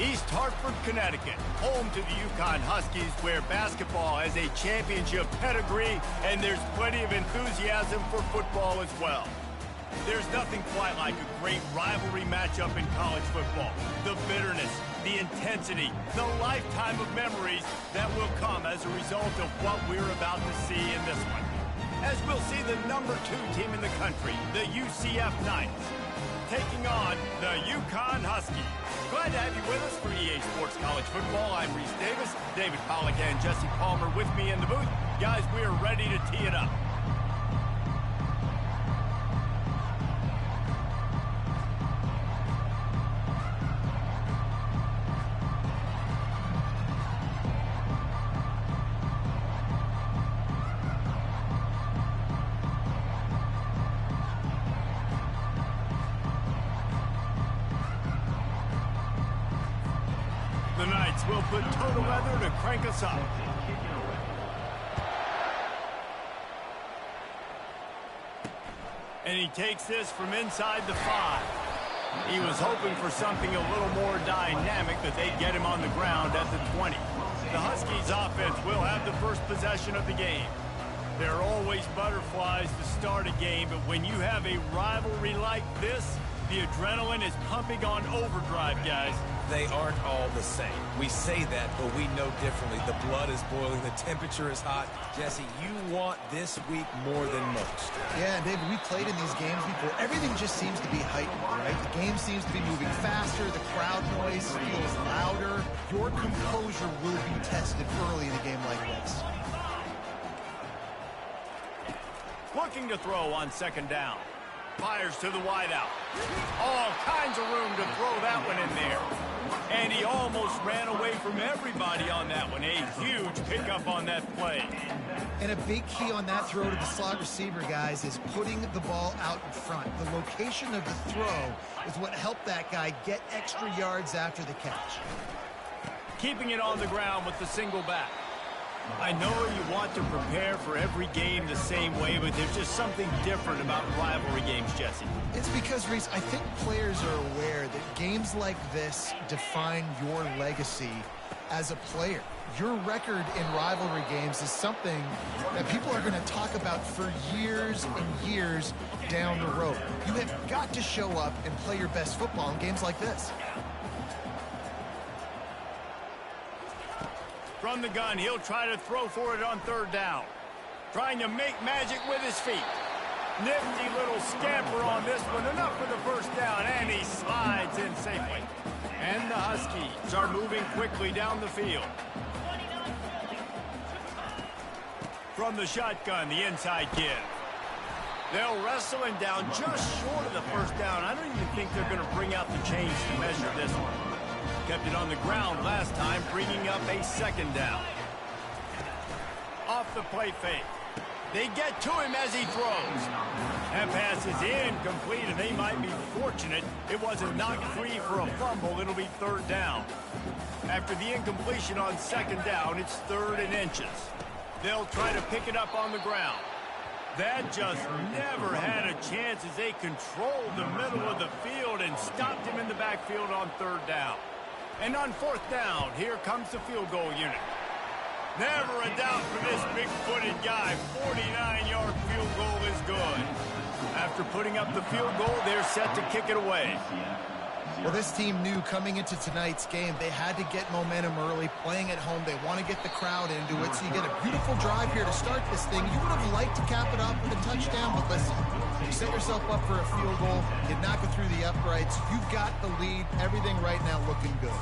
East Hartford, Connecticut, home to the Yukon Huskies, where basketball has a championship pedigree and there's plenty of enthusiasm for football as well. There's nothing quite like a great rivalry matchup in college football. The bitterness, the intensity, the lifetime of memories that will come as a result of what we're about to see in this one. As we'll see the #2 team in the country, the UCF Knights, taking on the Yukon Huskies. Glad to have you with us for EA Sports College Football. I'm Reese Davis, David Pollack and Jesse Palmer with me in the booth. Guys, we are ready to tee it up. The Knights will put total weather to crank us up. And he takes this from inside the 5. He was hoping for something a little more dynamic, that they'd get him on the ground at the 20. The Huskies offense will have the first possession of the game. There are always butterflies to start a game, but when you have a rivalry like this, the adrenaline is pumping on overdrive, guys. They aren't all the same. We say that, but we know differently. The blood is boiling. The temperature is hot. Jesse, you want this week more than most. Yeah, David, we played in these games before. Everything just seems to be heightened, right? The game seems to be moving faster. The crowd noise feels louder. Your composure will be tested early in a game like this. Looking to throw on second down. Fires to the wideout. All kinds of room to throw that one in there. And he almost ran away from everybody on that one. A huge pickup on that play. And a big key on that throw to the slot receiver, guys, is putting the ball out in front. The location of the throw is what helped that guy get extra yards after the catch. Keeping it on the ground with the single back. I know you want to prepare for every game the same way, but there's just something different about rivalry games, Jesse. It's because, Reese, I think players are aware that games like this define your legacy as a player. Your record in rivalry games is something that people are going to talk about for years and years down the road. You have got to show up and play your best football in games like this. From the gun, he'll try to throw for it on third down. Trying to make magic with his feet. Nifty little scamper on this one. Enough for the first down, and he slides in safely. And the Huskies are moving quickly down the field. From the shotgun, the inside give. They'll wrestle him down just short of the first down. I don't even think they're going to bring out the chains to measure this one. Kept it on the ground last time, bringing up a second down. Off the play fake. They get to him as he throws. That pass is incomplete, and they might be fortunate it wasn't knocked free for a fumble. It'll be third down. After the incompletion on second down, it's 3rd and inches. They'll try to pick it up on the ground. That just never had a chance as they controlled the middle of the field and stopped him in the backfield on third down. And on fourth down, here comes the field goal unit. Never a doubt for this big-footed guy. 49-yard field goal is good. After putting up the field goal, they're set to kick it away. Well, this team knew coming into tonight's game they had to get momentum early, playing at home. They want to get the crowd into it, so you get a beautiful drive here to start this thing. You would have liked to cap it off with a touchdown, but listen, you set yourself up for a field goal, you knock it through the uprights, you've got the lead, everything right now looking good.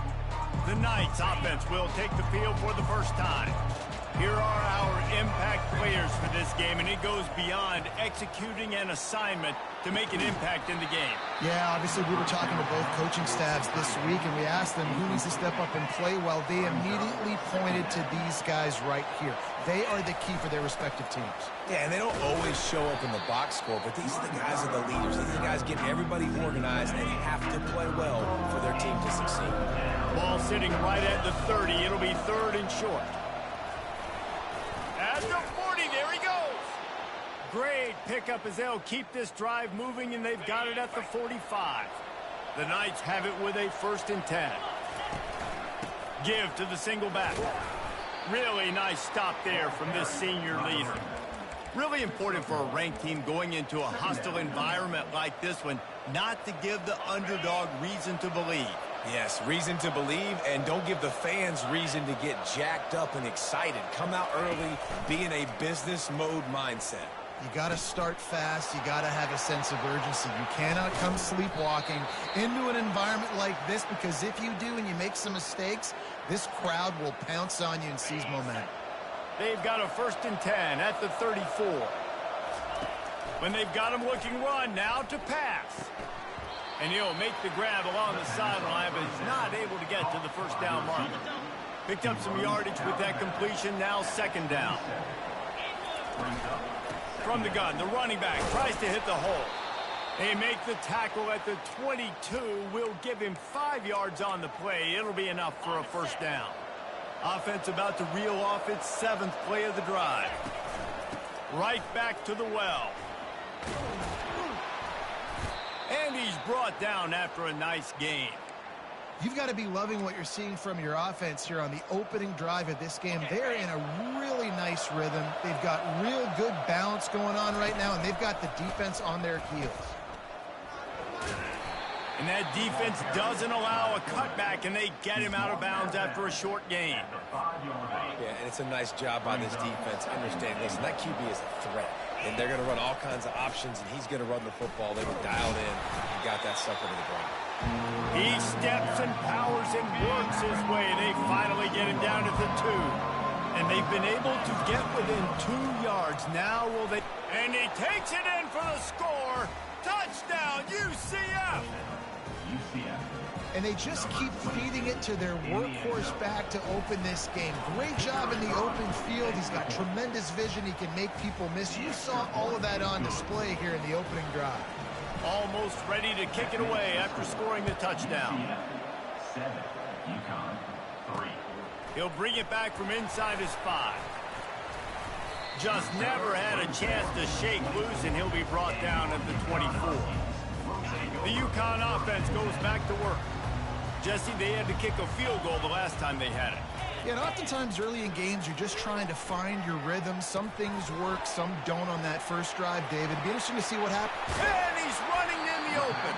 The Knights offense will take the field for the first time. Here are our impact players for this game, and it goes beyond executing an assignment to make an impact in the game. Yeah, obviously we were talking to both coaching staffs this week, and we asked them who needs to step up and play well. They immediately pointed to these guys right here. They are the key for their respective teams. Yeah, and they don't always show up in the box score, but these are the guys that are the leaders. These are the guys getting everybody organized and have to play well for their team to succeed. Ball sitting right at the 30. It'll be 3rd and short. At the 40, there he goes. Great pickup as they'll keep this drive moving, and they've got it at the 45. The Knights have it with a 1st and 10. Give to the single back. Really nice stop there from this senior leader. Really important for a ranked team going into a hostile environment like this one, not to give the underdog reason to believe. Yes, reason to believe, and don't give the fans reason to get jacked up and excited. Come out early, be in a business mode mindset. You got to start fast. You got to have a sense of urgency. You cannot come sleepwalking into an environment like this, because if you do and you make some mistakes, this crowd will pounce on you and seize momentum. They've got a 1st and 10 at the 34. When they've got him looking run, now to pass. And he'll make the grab along the sideline, but he's not able to get to the first down mark. Picked up some yardage with that completion, now 2nd down. From the gun, the running back tries to hit the hole. They make the tackle at the 22. Will give him 5 yards on the play. It'll be enough for a 1st down. Offense about to reel off its 7th play of the drive. Right back to the well. And he's brought down after a nice game. You've got to be loving what you're seeing from your offense here on the opening drive of this game. They're in a really nice rhythm. They've got real good balance going on right now, and they've got the defense on their heels. And that defense doesn't allow a cutback, and they get him out of bounds after a short gain. Yeah, and it's a nice job by this defense. Understand, listen, that QB is a threat. And they're going to run all kinds of options, and he's going to run the football. They were dialed in and got that sucker to the ground. He steps and powers and works his way. They finally get him down at the 2. And they've been able to get within 2 yards. Now will they... And he takes it in for the score. Touchdown, UCF! And they just keep feeding it to their workhorse back to open this game. Great job in the open field. He's got tremendous vision. He can make people miss. You saw all of that on display here in the opening drive. Almost ready to kick it away after scoring the touchdown. 7, UConn 3. He'll bring it back from inside his 5. Just never had a chance to shake loose, and he'll be brought down at the 24. The UConn offense goes back to work. Jesse, they had to kick a field goal the last time they had it. Yeah, and oftentimes early in games, you're just trying to find your rhythm. Some things work, some don't on that first drive, David. It'd be interesting to see what happens. And he's running in the open.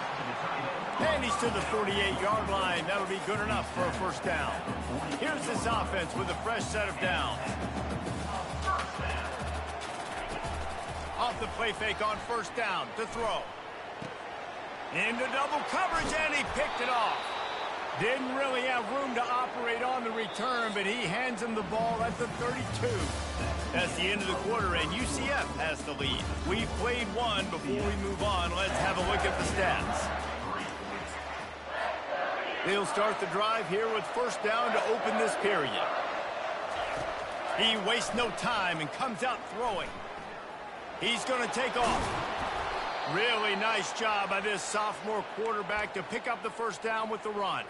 And he's to the 48-yard line. That'll be good enough for a 1st down. Here's this offense with a fresh set of downs. Off the play fake on 1st down to throw. Into double coverage, and he picked it off. Didn't really have room to operate on the return, but he hands him the ball at the 32. That's the end of the quarter, and UCF has the lead. We've played one. Before we move on, let's have a look at the stats. They'll start the drive here with 1st down to open this period. He wastes no time and comes out throwing. He's going to take off. Really nice job by this sophomore quarterback to pick up the 1st down with the run.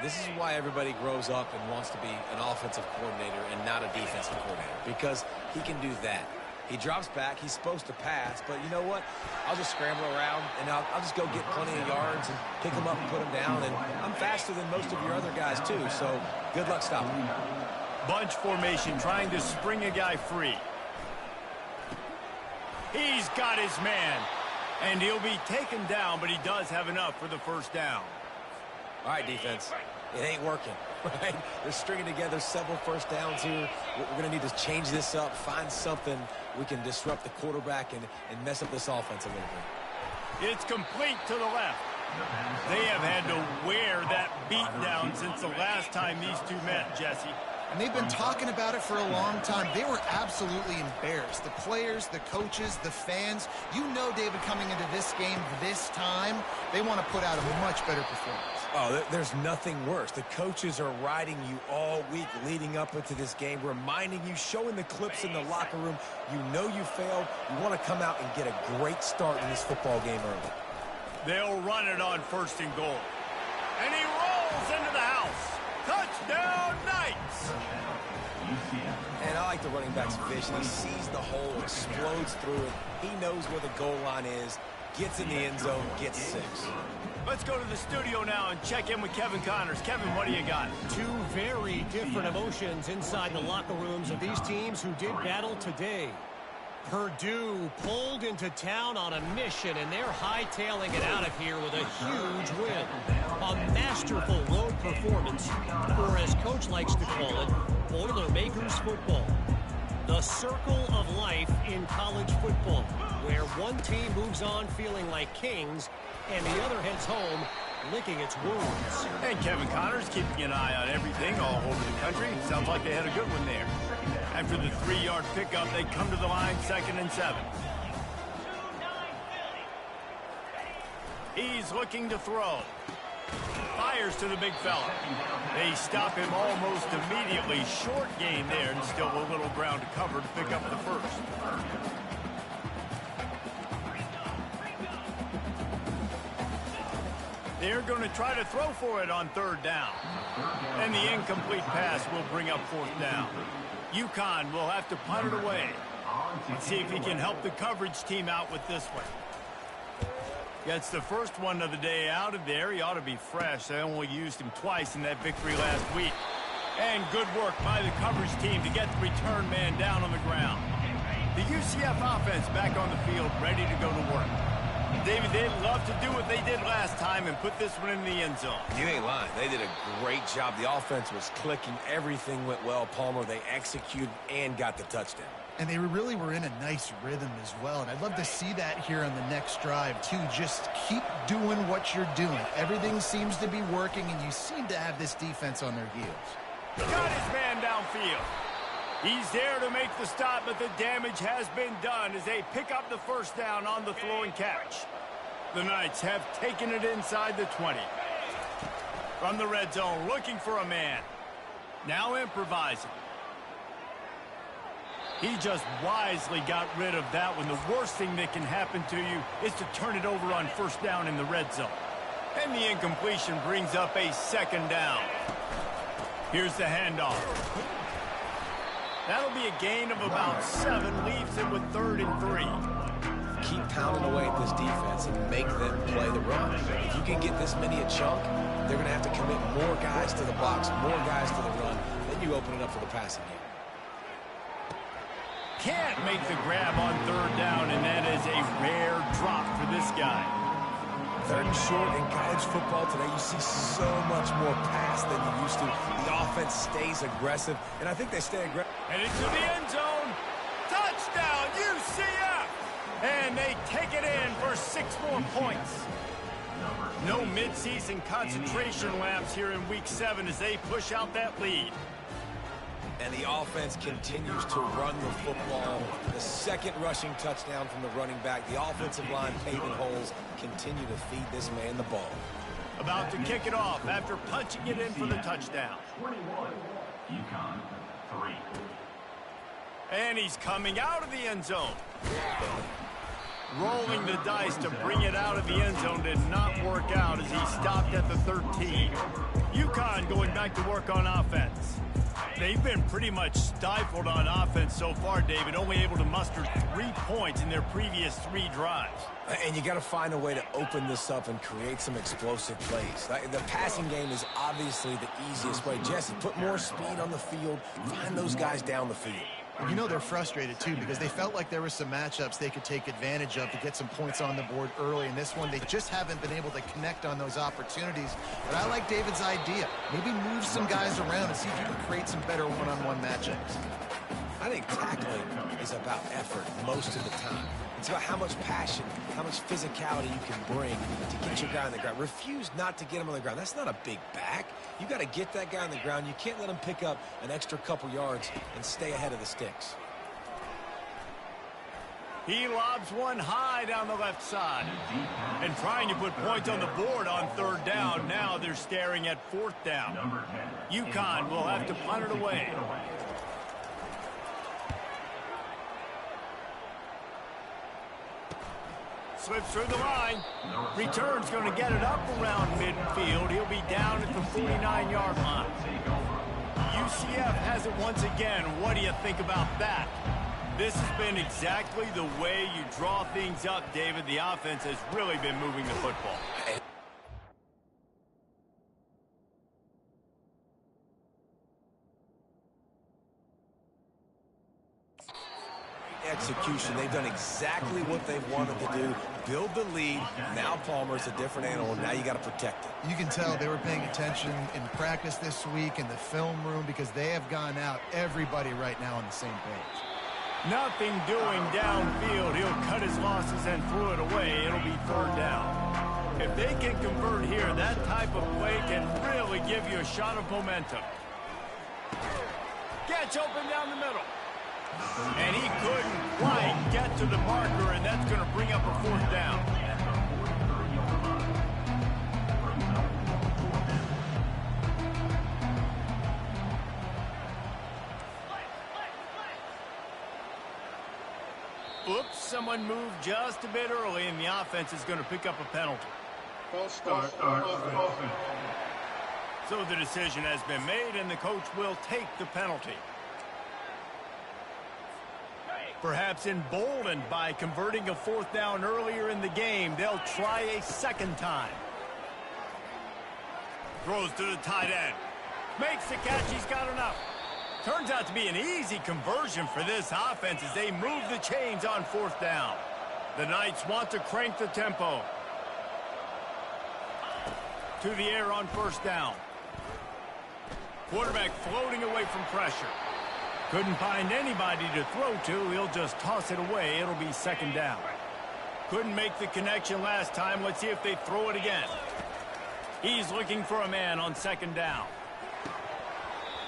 This is why everybody grows up and wants to be an offensive coordinator and not a defensive coordinator, because he can do that. He drops back. He's supposed to pass, but you know what? I'll just scramble around, and I'll just go get plenty of yards and pick him up and put him down, and I'm faster than most of your other guys, too, so good luck stopping him. Bunch formation, trying to spring a guy free. He's got his man, and he'll be taken down, but he does have enough for the 1st down. All right, defense. It ain't working, right? They're stringing together several 1st downs here. We're going to need to change this up, find something we can disrupt the quarterback and mess up this offense a little bit. It's complete to the left. They have had to wear that beatdown since the last time these two met, Jesse. And they've been talking about it for a long time. They were absolutely embarrassed. The players, the coaches, the fans. You know, David, coming into this game this time, they want to put out a much better performance. Oh, there's nothing worse. The coaches are riding you all week leading up into this game, reminding you, showing the clips in the locker room. You know you failed. You want to come out and get a great start in this football game early. They'll run it on 1st and goal. And he rolls into the house. Touchdown, Knights! And I like the running back's vision. He sees the hole, explodes through it. He knows where the goal line is. gets in the end zone, gets 6. Let's go to the studio now and check in with Kevin Connors. Kevin, what do you got? Two very different emotions inside the locker rooms of these teams who did battle today. Purdue pulled into town on a mission, and they're hightailing it out of here with a huge win. A masterful road performance, or as Coach likes to call it, Boilermakers football. The circle of life in college football, where one team moves on feeling like kings, and the other heads home licking its wounds. And Kevin Connors keeping an eye on everything all over the country. Sounds like they had a good one there. After the 3-yard pickup, they come to the line 2nd and 7. He's looking to throw. Fires to the big fella. They stop him almost immediately. Short gain there, and still a little ground to cover to pick up the first. They're going to try to throw for it on 3rd down. And the incomplete pass will bring up 4th down. UConn will have to punt it away. Let's see if he can help the coverage team out with this one. Gets the first one of the day out of there. He ought to be fresh. They only used him twice in that victory last week. And good work by the coverage team to get the return man down on the ground. The UCF offense back on the field, ready to go to work. David, they'd love to do what they did last time and put this one in the end zone. You ain't lying. They did a great job. The offense was clicking. Everything went well, Palmer. They executed and got the touchdown. And they really were in a nice rhythm as well. And I'd love to see that here on the next drive, too. Just keep doing what you're doing. Everything seems to be working, and you seem to have this defense on their heels. Got his man downfield. He's there to make the stop, but the damage has been done as they pick up the first down on the throw and catch. The Knights have taken it inside the 20. From the red zone, looking for a man. Now improvising. He just wisely got rid of that one. The worst thing that can happen to you is to turn it over on 1st down in the red zone. And the incompletion brings up a 2nd down. Here's the handoff. That'll be a gain of about 7, leaves him with 3rd and 3. Keep pounding away at this defense and make them play the run. If you can get this many a chunk, they're going to have to commit more guys to the box, more guys to the run. Then you open it up for the passing game. Can't make the grab on 3rd down, and that is a rare drop for this guy. 3rd and short in college football today, you see so much more pass than you used to. The offense stays aggressive, and I think they stay aggressive. And into the end zone. Touchdown, UCF! And they take it in for 6 more points. No midseason concentration laps here in Week 7 as they push out that lead. And the offense continues to run the football. The 2nd rushing touchdown from the running back. The offensive line paving holes. Continue to feed this man the ball. About to kick it off after punching it in for the touchdown. 21, UConn 3. And he's coming out of the end zone. Rolling the dice to bring it out of the end zone did not work out as he stopped at the 13. UConn going back to work on offense. They've been pretty much stifled on offense so far, David, only able to muster 3 points in their previous 3 drives. And you got to find a way to open this up and create some explosive plays. The passing game is obviously the easiest way. Jesse, put more speed on the field. Find those guys down the field. You know they're frustrated, too, because they felt like there were some matchups they could take advantage of to get some points on the board early. In this one, they just haven't been able to connect on those opportunities. But I like David's idea. Maybe move some guys around and see if you can create some better one-on-one matchups. I think tackling is about effort most of the time. It's about how much passion, how much physicality you can bring to get your guy on the ground. Refuse not to get him on the ground. That's not a big back. You got to get that guy on the ground. You can't let him pick up an extra couple yards and stay ahead of the sticks. He lobs one high down the left side. And trying to put points on the board on 3rd down. Now they're staring at 4th down. UConn will have to punt it away. Slips through the line. Return's going to get it up around midfield. He'll be down at the 49-yard line. UCF has it once again. What do you think about that? This has been exactly the way you draw things up, David. The offense has really been moving the football. Execution. They've done exactly what they wanted to do. Build the lead. Now Palmer's a different animal. Now you got to protect it. You can tell they were paying attention in practice this week in the film room because they have gone out, everybody right now on the same page. Nothing doing downfield. He'll cut his losses and throw it away. It'll be third down. If they can convert here, that type of play can really give you a shot of momentum. Gets open down the middle. And he couldn't quite get to the marker, and that's going to bring up a fourth down. Oops, someone moved just a bit early, and the offense is going to pick up a penalty. False start. Offense. So the decision has been made, and the coach will take the penalty. Perhaps emboldened by converting a fourth down earlier in the game, they'll try a second time. Throws to the tight end. Makes the catch. He's got enough. Turns out to be an easy conversion for this offense as they move the chains on fourth down. The Knights want to crank the tempo. To the air on first down. Quarterback floating away from pressure. Couldn't find anybody to throw to. He'll just toss it away. It'll be second down. Couldn't make the connection last time. Let's see if they throw it again. He's looking for a man on second down.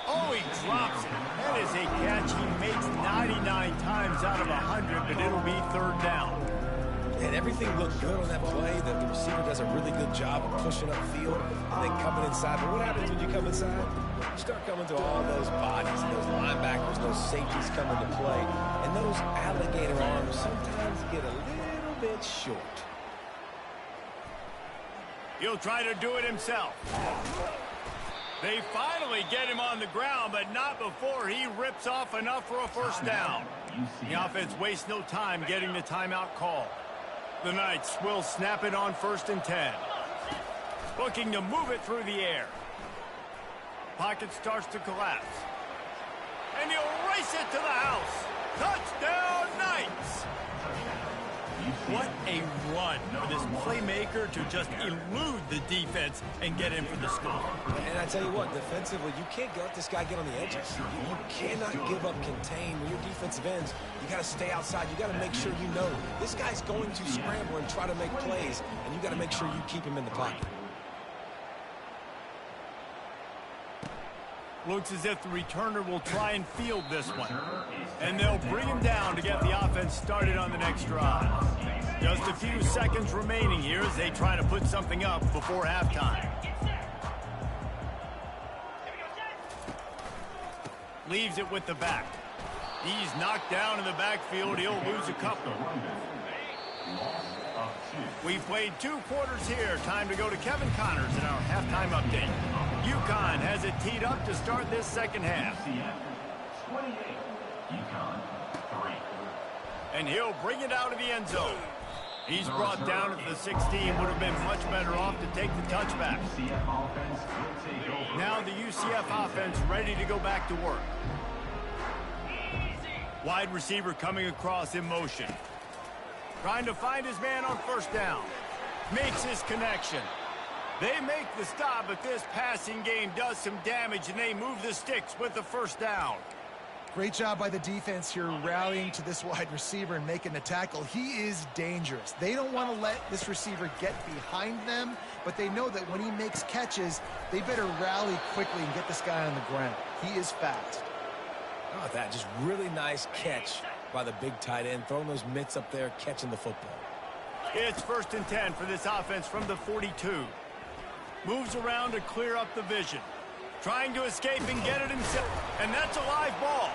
Oh, he drops it. That is a catch he makes 99 times out of 100, but it'll be third down. And everything looked good on that play. The receiver does a really good job of pushing upfield and then coming inside. But what happens when you come inside? You start coming to all those bodies and those linebackers, those safeties come into play. And those alligator arms sometimes get a little bit short. He'll try to do it himself. They finally get him on the ground, but not before he rips off enough for a first down. The offense wastes no time getting the timeout call. The Knights will snap it on 1st and 10. Looking to move it through the air. Pocket starts to collapse. And he'll race it to the house. Touchdown, Knights! What a run for this playmaker to just elude the defense and get in for the score. And I tell you what, defensively, you can't let this guy get on the edges. You cannot give up contain. When your defensive ends, you got to stay outside. You got to make sure you know this guy's going to scramble and try to make plays, and you got to make sure you keep him in the pocket. Looks as if the returner will try and field this one. And they'll bring him down to get the offense started on the next drive. Just a few seconds remaining here as they try to put something up before halftime. Leaves it with the back. He's knocked down in the backfield. He'll lose a couple. We've played 2 quarters here. Time to go to Kevin Connors in our halftime update. UConn has it teed up to start this second half. 28. UConn 3. And he'll bring it out of the end zone. He's brought down at the 16. Would have been much better off to take the touchback. Now the UCF offense ready to go back to work. Wide receiver coming across in motion. Trying to find his man on first down. Makes his connection. They make the stop, but this passing game does some damage, and they move the sticks with the first down. Great job by the defense here rallying to this wide receiver and making the tackle. He is dangerous. They don't want to let this receiver get behind them, but they know that when he makes catches, they better rally quickly and get this guy on the ground. He is fast. Oh, that just really nice catch by the big tight end, throwing those mitts up there, catching the football. It's 1st and 10 for this offense from the 42. Moves around to clear up the vision. Trying to escape and get it himself. And that's a live ball.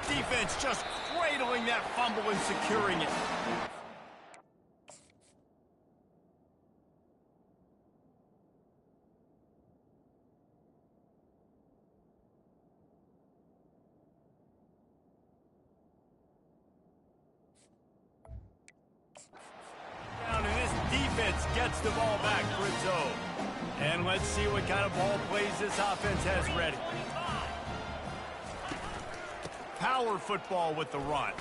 Defense just cradling that fumble and securing it. gets the ball back for its own. And let's see what kind of ball plays this offense has ready. Power football with the run.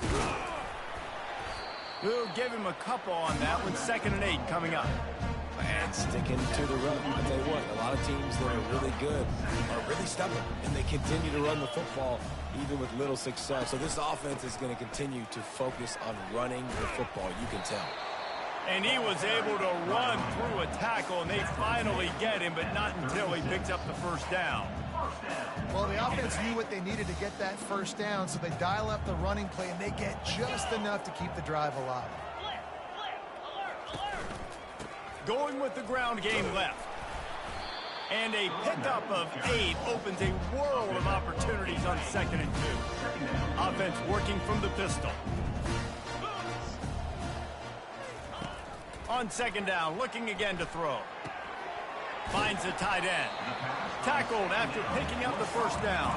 We'll give him a couple on that one. 2nd and 8 coming up. And sticking to the run. I tell you what, a lot of teams that are really good are really stubborn, and they continue to run the football even with little success. So this offense is going to continue to focus on running the football, you can tell. And he was able to run through a tackle, and they finally get him, but not until he picks up the first down. Well, the offense knew what they needed to get that first down, so they dial up the running play, and they get just enough to keep the drive alive. Going with the ground game left. And a pickup of 8 opens a world of opportunities on 2nd and 2. Offense working from the pistol. On 2nd down, looking again to throw. Finds the tight end. Tackled after picking up the first down.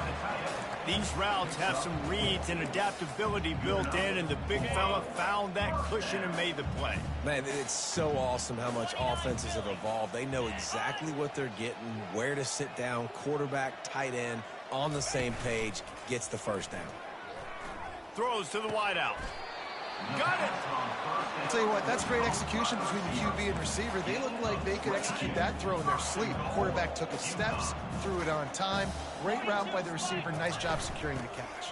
These routes have some reads and adaptability built in, and the big fella found that cushion and made the play. Man, it's so awesome how much offenses have evolved. They know exactly what they're getting, where to sit down, quarterback, tight end, on the same page, gets the first down. Throws to the wideout. Got it! I'll tell you what, that's great execution between the QB and receiver. They look like they could execute that throw in their sleep. The quarterback took his steps, threw it on time. Great route by the receiver. Nice job securing the catch.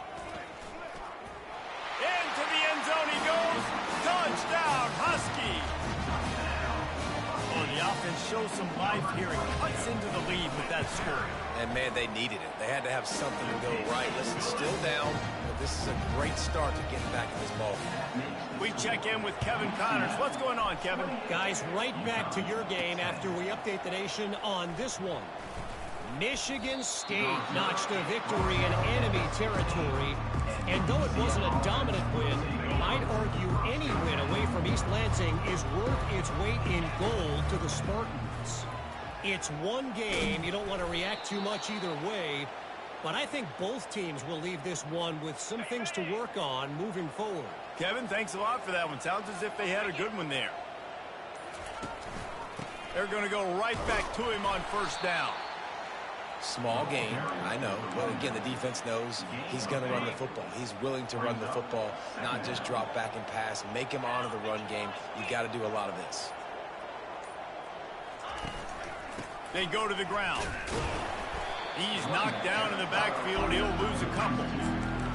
Into the end zone he goes. Touchdown, Husky! Oh, the offense shows some life here and cuts into the lead with that score. And, man, they needed it. They had to have something to go right. Listen, still down, but this is a great start to getting back in this ball. We check in with Kevin Connors. What's going on, Kevin? Guys, right back to your game after we update the nation on this one. Michigan State notched a victory in enemy territory. And though it wasn't a dominant win, I'd argue any win away from East Lansing is worth its weight in gold to the Spartans. It's one game. You don't want to react too much either way. But I think both teams will leave this one with some things to work on moving forward. Kevin, thanks a lot for that one. Sounds as if they had a good one there. They're going to go right back to him on first down. Small gain, I know. But, again, the defense knows he's going to run the football. He's willing to run the football, not just drop back and pass. Make him honor the run game. You got to do a lot of this. They go to the ground. He's knocked down in the backfield. He'll lose a couple.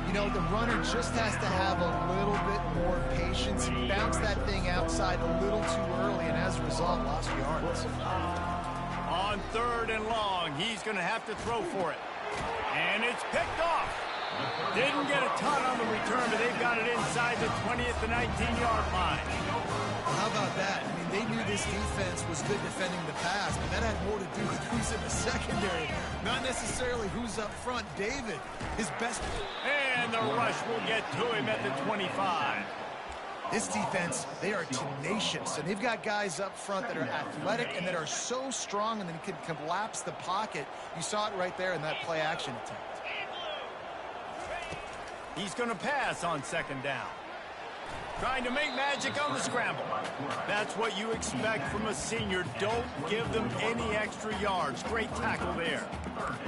You know, the runner just has to have a little bit more patience. He bounced that thing outside a little too early, and as a result, lost yards. On 3rd and long, he's going to have to throw for it. And it's picked off. Didn't get a ton on the return, but they've got it inside the 20 at the 19-yard line. How about that? I mean, they knew this defense was good defending the pass, but that had more to do with who's in the secondary, not necessarily who's up front. David, his best. And the rush will get to him at the 25. This defense, they are tenacious, and they've got guys up front that are athletic and that are so strong and then can collapse the pocket. You saw it right there in that play-action attempt. He's going to pass on 2nd down. Trying to make magic on the scramble. That's what you expect from a senior. Don't give them any extra yards. Great tackle there.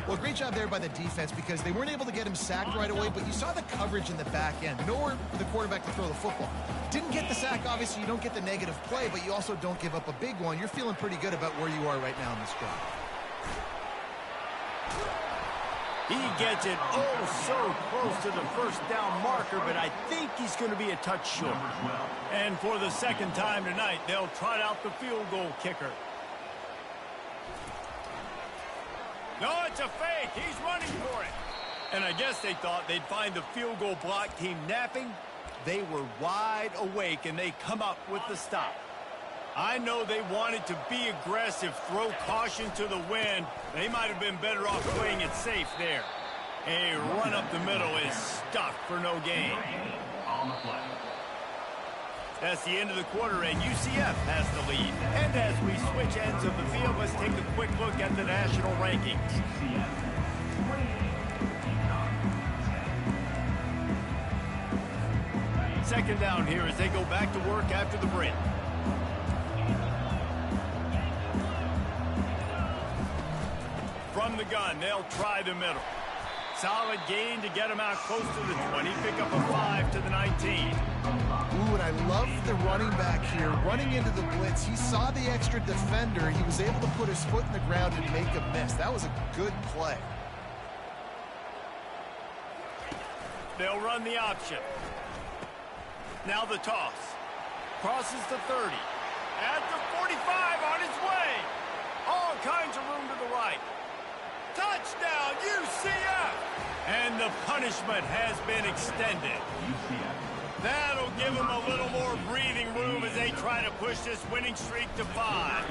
Well, great job there by the defense because they weren't able to get him sacked right away, but you saw the coverage in the back end. Nowhere for the quarterback to throw the football. Didn't get the sack, obviously. You don't get the negative play, but you also don't give up a big one. You're feeling pretty good about where you are right now in this drive. He gets it oh so close to the first down marker, but I think he's going to be a touch short. And for the 2nd time tonight, they'll trot out the field goal kicker. No, it's a fake. He's running for it. And I guess they thought they'd find the field goal block team napping. They were wide awake, and they come up with the stop. I know they wanted to be aggressive, throw caution to the wind. They might have been better off playing it safe there. A run up the middle is stuffed for no gain. That's the end of the quarter, and UCF has the lead. And as we switch ends of the field, let's take a quick look at the national rankings. Second down here as they go back to work after the break. From the gun, they'll try the middle. Solid gain to get him out close to the 20. Pick up a 5 to the 19. Ooh, and I love the running back here. Running into the blitz, he saw the extra defender. He was able to put his foot in the ground and make a miss. That was a good play. They'll run the option. Now the toss. Crosses the 30. At the 45 on his way. All kinds of room to the right. Touchdown, UCF! And the punishment has been extended. That'll give them a little more breathing room as they try to push this winning streak to 5.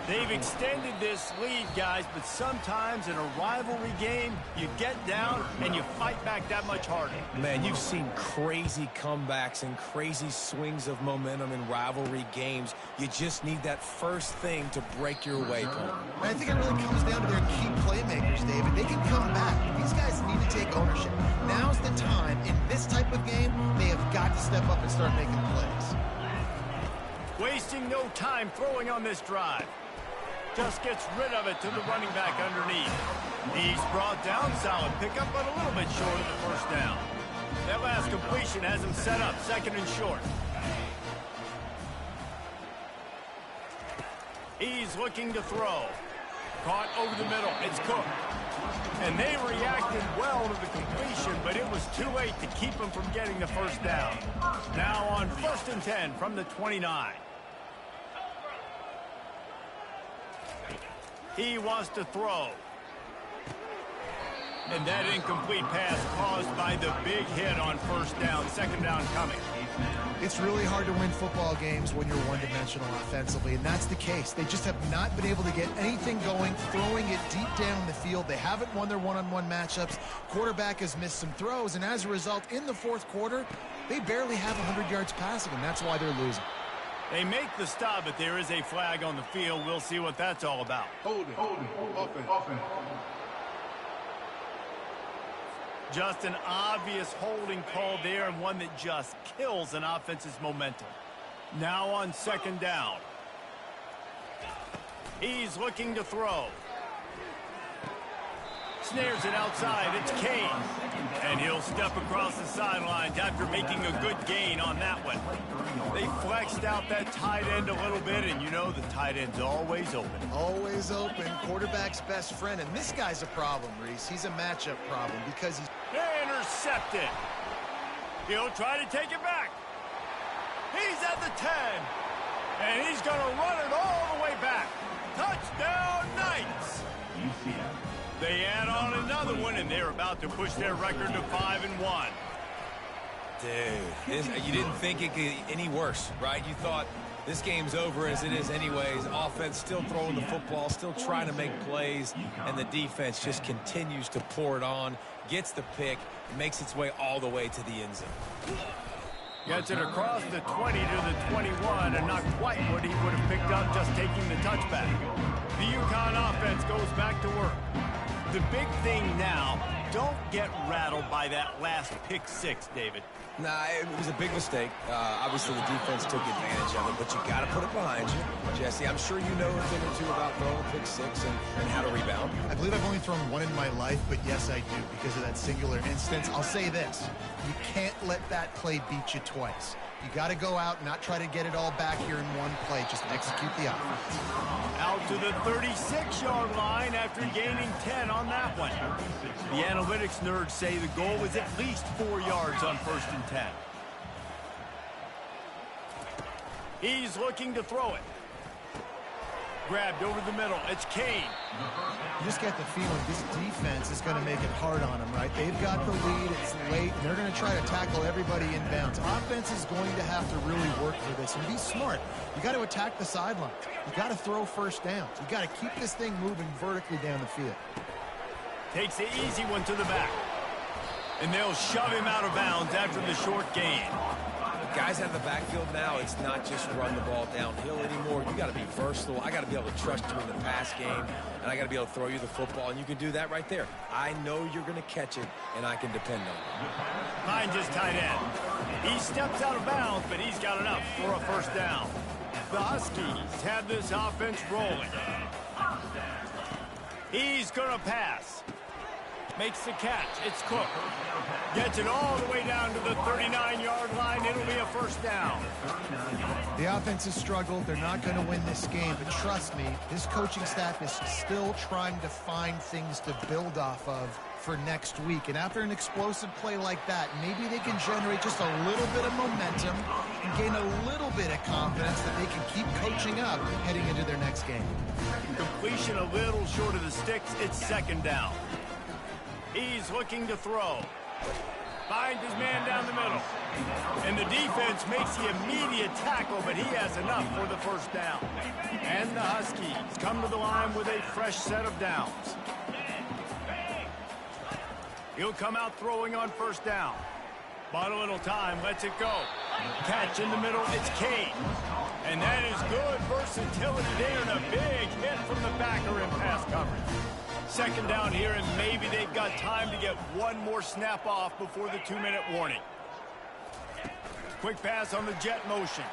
They've extended this lead, guys, but sometimes in a rivalry game, you get down and you fight back that much harder. Man, you've seen crazy comebacks and crazy swings of momentum in rivalry games. You just need that first thing to break your way, Paul. I think it really comes down to their key playmakers, David. They can come back. These guys need to take ownership. Now's the time. In this type of game, they have got to step up and start making plays. Wasting no time throwing on this drive. Just gets rid of it to the running back underneath. He's brought down, solid pickup, but a little bit short of the first down. That last completion has him set up, 2nd and short. He's looking to throw. Caught over the middle. It's Cook. And they reacted well to the completion, but it was too late to keep him from getting the first down. Now on 1st and 10 from the 29. He wants to throw. And that incomplete pass caused by the big hit on 1st down. 2nd down coming. It's really hard to win football games when you're one-dimensional offensively, and that's the case. They just have not been able to get anything going, throwing it deep down the field. They haven't won their one-on-one matchups. Quarterback has missed some throws, and as a result, in the 4th quarter, they barely have 100 yards passing, and that's why they're losing. They make the stop, but there is a flag on the field. We'll see what that's all about. Holding. Offense. Just an obvious holding call there, and one that just kills an offense's momentum. Now on 2nd down. He's looking to throw. Snares it outside. It's Kane. And he'll step across the sidelines after making a good gain on that one. They flexed out that tight end a little bit, and you know the tight end's always open. Always open, quarterback's best friend. And this guy's a problem, Reese. He's a matchup problem because he's... Intercepted. He'll try to take it back. He's at the 10. And he's going to run it all the way back. Touchdown, Knights. They add on another one, and they're about to push their record to 5-1. Dude, you didn't think it could get any worse, right? You thought this game's over as it is anyways. Offense still throwing the football, still trying to make plays, and the defense just continues to pour it on, gets the pick, makes its way all the way to the end zone. Gets it across the 20 to the 21, and not quite what he would have picked up just taking the touchback. The UConn offense goes back to work. The big thing now, don't get rattled by that last pick 6, David. Nah, it was a big mistake. Obviously, the defense took advantage of it, but you got to put it behind you. Jesse, I'm sure you know a thing or two about throwing a pick 6 and how to rebound. I believe I've only thrown one in my life, but yes, I do because of that singular instance. I'll say this. You can't let that play beat you twice. You got to go out and not try to get it all back here in one play. Just execute the offense. Out to the 36-yard line after gaining 10 on that one. The analytics nerds say the goal was at least 4 yards on 1st and 10. He's looking to throw it. Grabbed over the middle. It's Kane. You just get the feeling this defense is going to make it hard on them, right? They've got the lead. It's late. And they're going to try to tackle everybody inbounds. Offense is going to have to really work for this and be smart. You got to attack the sideline. You got to throw 1st downs. You got to keep this thing moving vertically down the field. Takes the easy one to the back. And they'll shove him out of bounds after the short gain. Guys out of the backfield now, it's not just run the ball downhill anymore. You got to be versatile. I got to be able to trust you in the pass game, and I got to be able to throw you the football, and you can do that right there. I know you're going to catch it, and I can depend on it. Finds his tight end. He steps out of bounds, but he's got enough for a 1st down. The Huskies have this offense rolling. He's going to pass. Makes the catch. It's Cook. Gets it all the way down to the 39-yard line. It'll be a first down. The offense has struggled. They're not going to win this game, but trust me, this coaching staff is still trying to find things to build off of for next week. And after an explosive play like that, maybe they can generate just a little bit of momentum and gain a little bit of confidence that they can keep coaching up heading into their next game. Completion a little short of the sticks. It's second down. He's looking to throw. Finds his man down the middle. And the defense makes the immediate tackle, but he has enough for the first down. And the Huskies come to the line with a fresh set of downs. He'll come out throwing on first down. Bought a little time, lets it go. Catch in the middle, it's Cade. And that is good versatility there, and a big hit from the backer in pass coverage. Second down here, and maybe they've got time to get one more snap off before the 2-minute warning. Quick pass on the jet motion.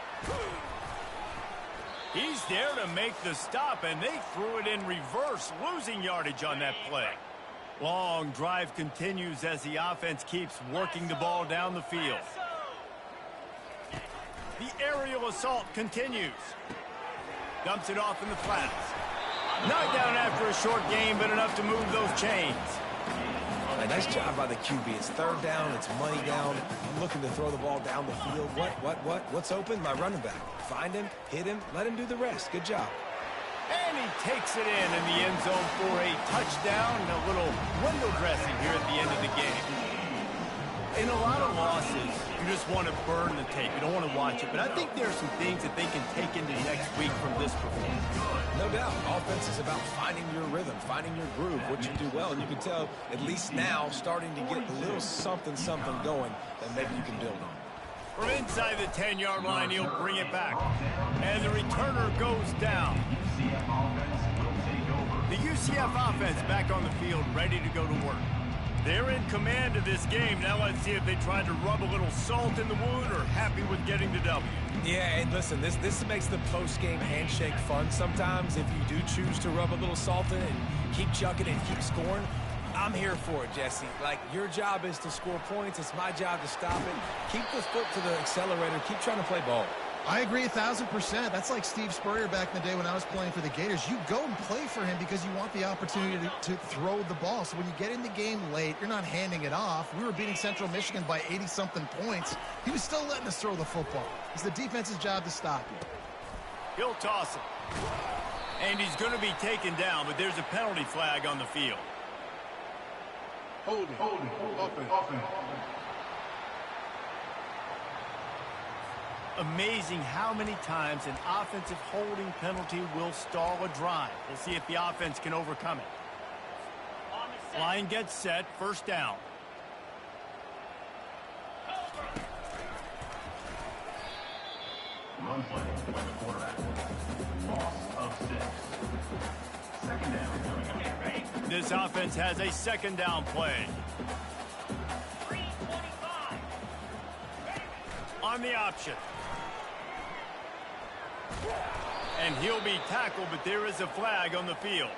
He's there to make the stop, and they threw it in reverse, losing yardage on that play. Long drive continues as the offense keeps working the ball down the field. The aerial assault continues. Dumps it off in the flats. Knocked down after a short game, but enough to move those chains. A nice job by the QB. It's third down. It's money down. I'm looking to throw the ball down the field. What's open? My running back. Find him, hit him, let him do the rest. Good job. And he takes it in the end zone for a touchdown and a little window dressing here at the end of the game. In a lot of losses, you just want to burn the tape. You don't want to watch it. But I think there are some things that they can take into next week from this performance. No doubt. Offense is about finding your rhythm, finding your groove, what you do well. And you can tell, at least now, starting to get a little something going that maybe you can build on. From inside the 10-yard line, he'll bring it back. And the returner goes down. The UCF offense back on the field, ready to go to work. They're in command of this game. Now let's see if they try to rub a little salt in the wound or happy with getting the W. Yeah, and listen, this makes the post-game handshake fun sometimes. If you do choose to rub a little salt in it and keep chucking and keep scoring, I'm here for it, Jesse. Like, your job is to score points. It's my job to stop it. Keep the foot to the accelerator. Keep trying to play ball. I agree 1,000%. That's like Steve Spurrier back in the day when I was playing for the Gators. You go and play for him because you want the opportunity to throw the ball. So when you get in the game late, you're not handing it off. We were beating Central Michigan by 80-something points. He was still letting us throw the football. It's the defense's job to stop you. He'll toss it. And he's going to be taken down, but there's a penalty flag on the field. Holding. Offense. Amazing how many times an offensive holding penalty will stall a drive. We'll see if the offense can overcome it. Line gets set, first down. Run play by the quarterback. Loss of 6. Second down. This offense has a second down play. On the option. And he'll be tackled, but there is a flag on the field.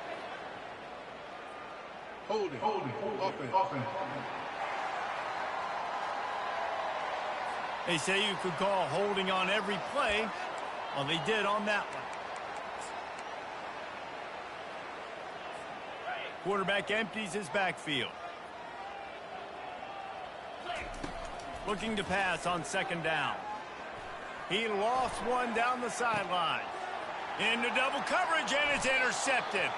Holding. Offense. They say you could call holding on every play. Well, they did on that one. Quarterback empties his backfield. Looking to pass on second down. He lost one down the sideline. Into double coverage, and it's intercepted.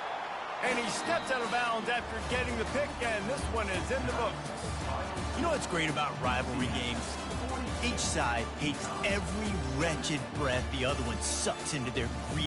And he steps out of bounds after getting the pick, and this one is in the books. You know what's great about rivalry games? Each side hates every wretched breath the other one sucks into their greed.